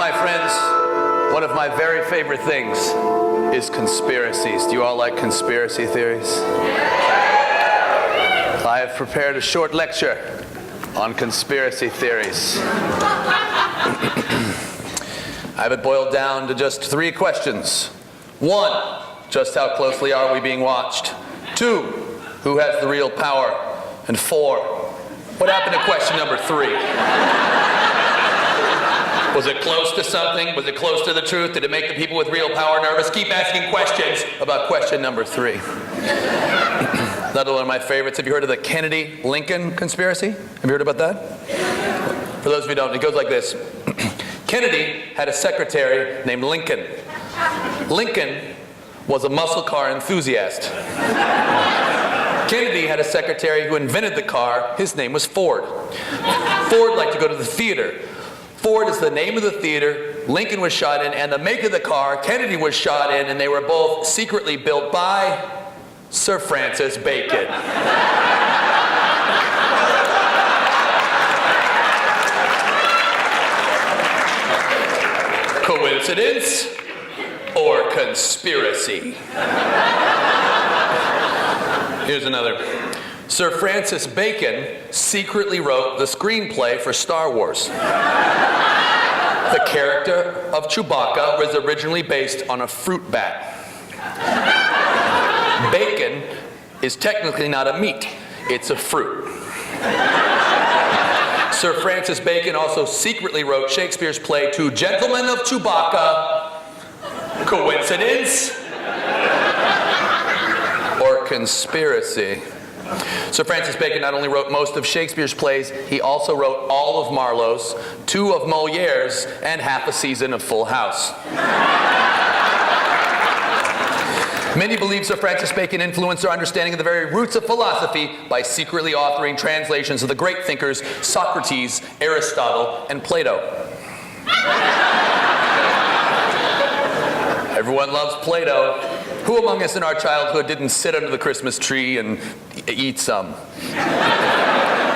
My friends, one of my very favorite things is conspiracies. Do you all like conspiracy theories? I have prepared a short lecture on conspiracy theories. I have it boiled down to just 3 questions. 1, just how closely are we being watched? 2, who has the real power? And 4, what happened to question number 3? Was it close to something? Was it close to the truth? Did it make the people with real power nervous? Keep asking questions about question number 3. Another one of my favorites. Have you heard of the Kennedy-Lincoln conspiracy? Have you heard about that? For those of you who don't, it goes like this. Kennedy had a secretary named Lincoln. Lincoln was a muscle car enthusiast. Kennedy had a secretary who invented the car. His name was Ford. Ford liked to go to the theater. Ford is the name of the theater. Lincoln was shot in, and the make of the car, Kennedy was shot in, and they were both secretly built by Sir Francis Bacon. Coincidence or conspiracy? Here's another. Sir Francis Bacon secretly wrote the screenplay for Star Wars. The character of Chewbacca was originally based on a fruit bat. Bacon is technically not a meat, it's a fruit. Sir Francis Bacon also secretly wrote Shakespeare's play Two Gentlemen of Chewbacca. Coincidence? Or conspiracy? Sir Francis Bacon not only wrote most of Shakespeare's plays, he also wrote all of Marlowe's, 2 of Moliere's, and half a season of Full House. Many believe Sir Francis Bacon influenced our understanding of the very roots of philosophy by secretly authoring translations of the great thinkers Socrates, Aristotle, and Plato. Everyone loves Plato. Who among us in our childhood didn't sit under the Christmas tree and eat some?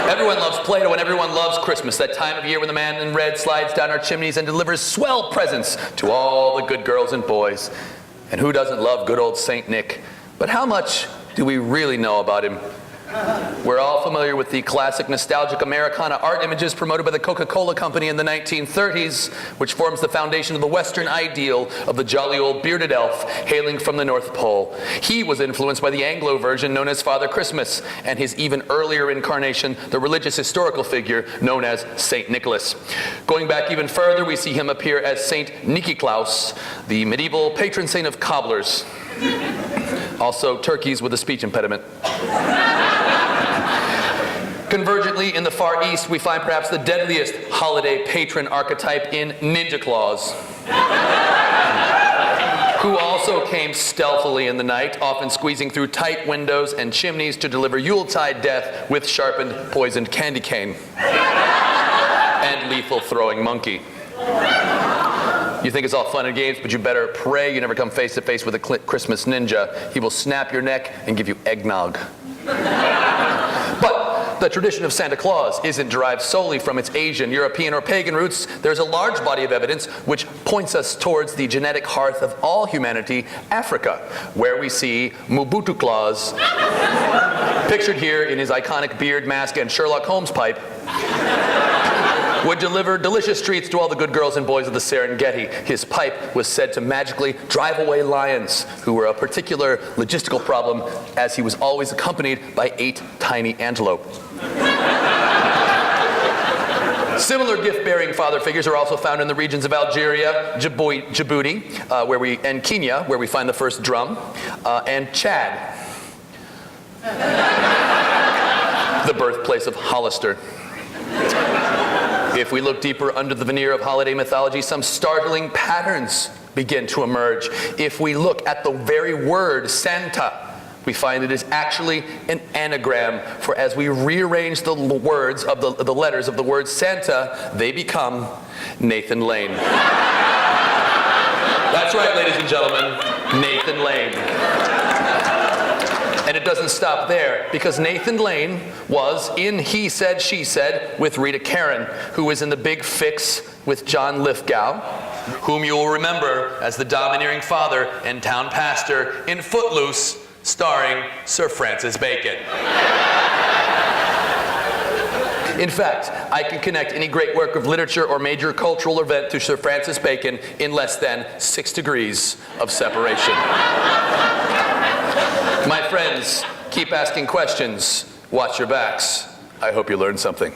Everyone loves Plato and everyone loves Christmas, that time of year when the man in red slides down our chimneys and delivers swell presents to all the good girls and boys. And who doesn't love good old Saint Nick? But how much do we really know about him? We're all familiar with the classic nostalgic Americana art images promoted by the Coca-Cola Company in the 1930s, which forms the foundation of the Western ideal of the jolly old bearded elf hailing from the North Pole. He was influenced by the Anglo version known as Father Christmas, and his even earlier incarnation, the religious historical figure known as Saint Nicholas. Going back even further, we see him appear as Saint Nikiklaus, the medieval patron saint of cobblers. Also, turkeys with a speech impediment. Convergently, in the Far East, we find perhaps the deadliest holiday patron archetype in Ninja Claus, who also came stealthily in the night, often squeezing through tight windows and chimneys to deliver Yuletide death with sharpened, poisoned candy cane and lethal throwing monkey. You think it's all fun and games, but you better pray you never come face to face with a Christmas ninja. He will snap your neck and give you eggnog. But the tradition of Santa Claus isn't derived solely from its Asian, European, or pagan roots. There's a large body of evidence which points us towards the genetic hearth of all humanity, Africa, where we see Mobutu Claus, pictured here in his iconic beard, mask, and Sherlock Holmes pipe, would deliver delicious treats to all the good girls and boys of the Serengeti. His pipe was said to magically drive away lions, who were a particular logistical problem, as he was always accompanied by 8 tiny antelope. Similar gift-bearing father figures are also found in the regions of Algeria, Djibouti, and Kenya, where we find the first drum, and Chad, the birthplace of Hollister. If we look deeper under the veneer of holiday mythology, some startling patterns begin to emerge. If we look at the very word Santa, we find it is actually an anagram, for as we rearrange the words of the letters of the word Santa, they become Nathan Lane. That's right, ladies and gentlemen, Nathan Lane. And it doesn't stop there, because Nathan Lane was in He Said, She Said with Rita Karen, who was in The Big Fix with John Lithgow, whom you will remember as the domineering father and town pastor in Footloose, starring Sir Francis Bacon. In fact, I can connect any great work of literature or major cultural event to Sir Francis Bacon in less than 6 degrees of separation. My friends, keep asking questions. Watch your backs. I hope you learned something.